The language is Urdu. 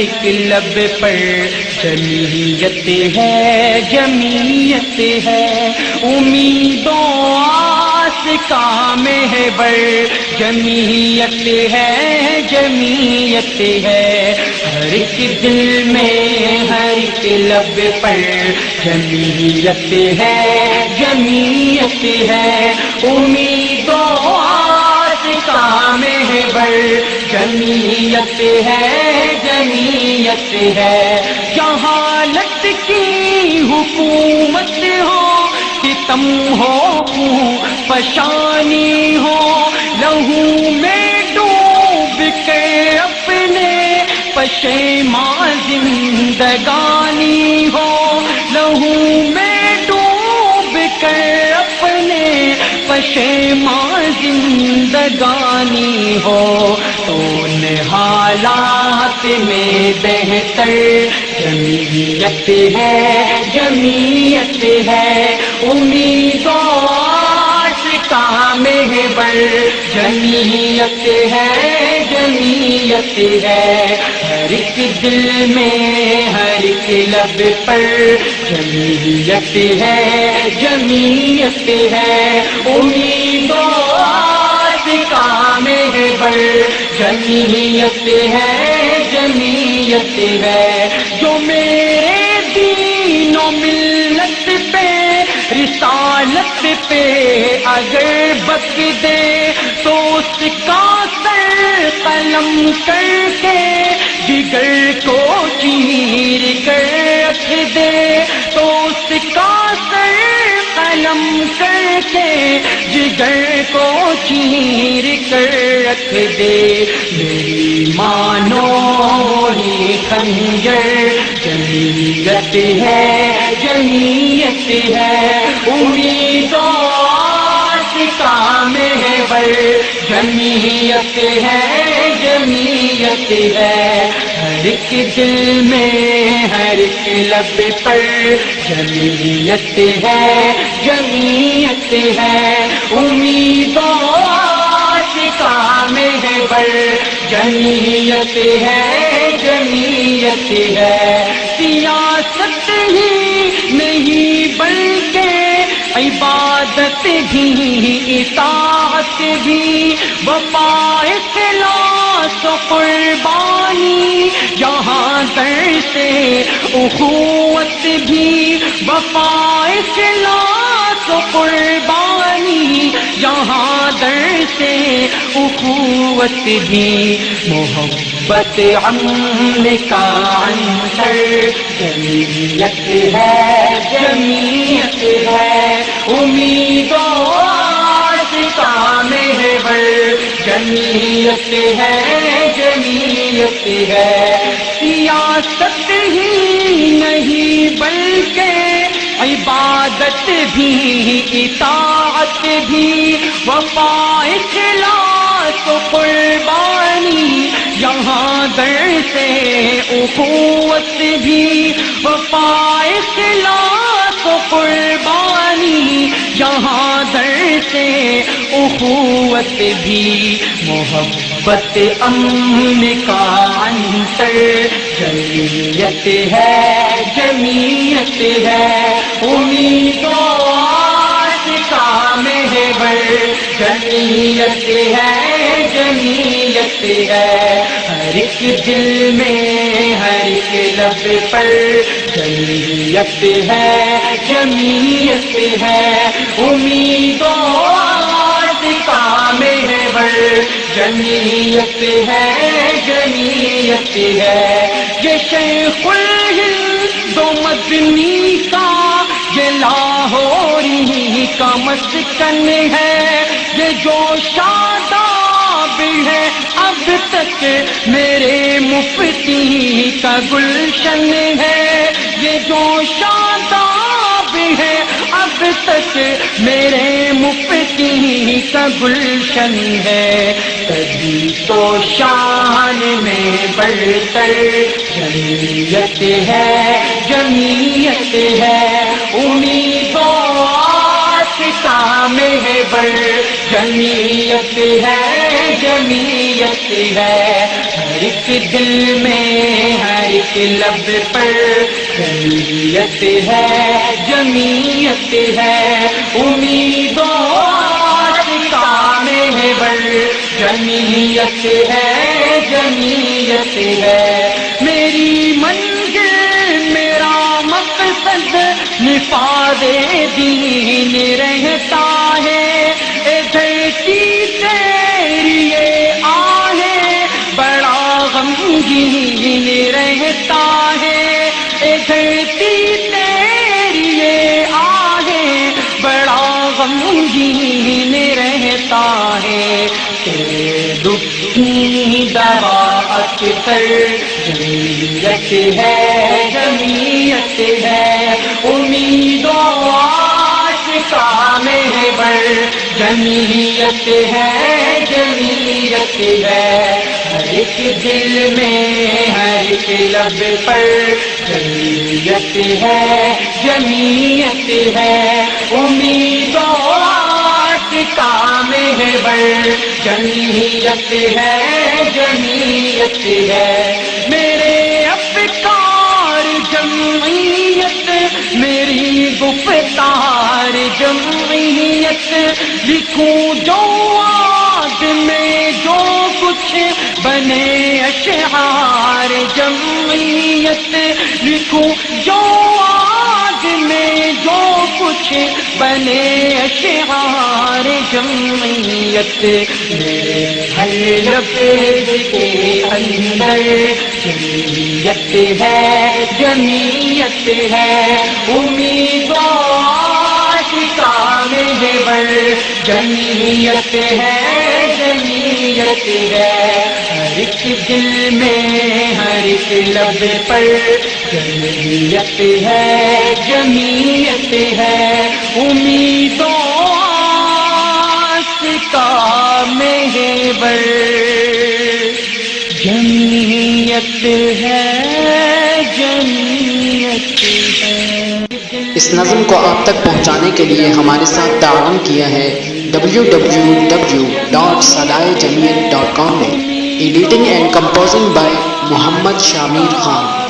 ایک لب پر جمعیت ہے، جمعیت ہے، امیدوں آس کا محور جمعیت ہے، جمعیت ہے، ہر ایک دل میں ہر ایک لب پر جمعیت ہے، جمعیت ہے، امیدوں آس کا محور جمعیت ہے، جمعیت ہے، جہالت کی حکومت ہو، ستم ہو، خون فشانی ہو، لہو میں ڈوب کے اپنے پشیمان زندگانی ہو، لہو میں ڈوب کے اپنے پشیمان زندگانی ہو، تو ان حالات میں بہتر جمعیت ہے، جمعیت ہے، امیدوں آس کا محور جمعیت ہے، جمعیت ہے، ہر ایک دل میں ہر ایک لب پر جمعیت ہے، جمعیت ہے، امیدوں آس کا محور جمعیت ہے، جمعیت ہے، جو میرے دین و ملت پہ رسالت پہ اگر بک دے تو اس کا سر قلم کر کے جگر کو چیر کر رکھ دے، تو اس کا سر قلم کر کے جگر کو چیر کر رکھ دے، میری مانو ہی خنجر جمعیت ہے، جمعیت ہے، امیدوں آس کا محور جمعیت ہے، جمعیت ہے، ہر ایک دل میں ہر ایک لب پر جمعیت ہے، جمعیت ہے، امیدوں آس کا محور جمعیت ہے، جمعیت ہے، سیاست ہی نہیں بلکہ عبادت بھی، اطاعت بھی، وفا اخلاص و قربانی، جہاں در سے اخوت بھی، وفا اخلاص و قربانی، جہاں در سے اخوت بھی، محبت امن کا عنصر جمعیت ہے، جمعیت ہے، امیدوں آس کا محور جمعیت ہے، جمعیت ہے، سیاست ہی نہیں بلکہ عبادت بھی، اطاعت بھی، وفا اخلاص و قربانی، یہاں در سے اخوت بھی، وفا اخلاص و قربانی، یہاں در سے اخوت بھی، محبت امن کا عنصر جمعیت ہے، جمعیت ہے، امیدوں آس کا محور جمعیت ہے، جمعیت ہے، ہر ایک دل میں ہر ایک لب پر جمعیت ہے، جمعیت ہے، امیدوں آس کا محور جمعیت ہے، جمعیت ہے، یہ شیخ الہند و مدنی کا، یہ لاہوری کا مسکن ہے، یہ جو شاداب ہے اب تک میرے مفتی کا گلشن ہے، یہ جو شاداب ہے اب تک میرے مفتی کا گلشن ہے، تبھی تو شان میں برتر جمعیت ہے، جمعیت ہے، امیدوں آس کا محور جمعیت ہے، جمعیت ہے، ہر ایک دل میں ہے کے لب پر جمعیت ہے جمعیت ہے امیدوں کا محور جمعیت ہے جمعیت ہے میری منزل میرا مقصد نفاذ دین رہتا ہے اے دھرتی تیری یہ آہیں بڑا غمگین رہتا ہے اے دھرتی تیری یہ آہیں بڑا غمگین رہتا ہے تیرے دکھ کی دوا اکثر جمعیت ہے جمعیت ہے امیدوں کا محور جمعیت ہے جمعیت ہے ہر ایک دل میں ہر ایک لب پر جمعیت ہے جمعیت ہے امیدوں کا محور جمعیت ہے جمعیت ہے میرے افکار جمعیت میری گفتار جمعیت لکھوں جو آج میں جو کچھ بنے اشعار جمعیت لکھوں جو آج میں جو کچھ بنے اشعار جمعیت میرے ہر لفظ کے اندر جمعیت ہے جمعیت ہے امیدوں کا محور جمعیت ہے جمعیت ہے ہر ایک دل میں ہر ایک لب پر جمعیت ہے جمعیت ہے امیدوں کا محور جمعیت ہے جمعیت ہے اس نظم کو آپ تک پہنچانے کے لیے ہمارے ساتھ تعاون کیا ہے www.sadaiجمعیت.com نے editing and composing by Muhammad Shamir Khan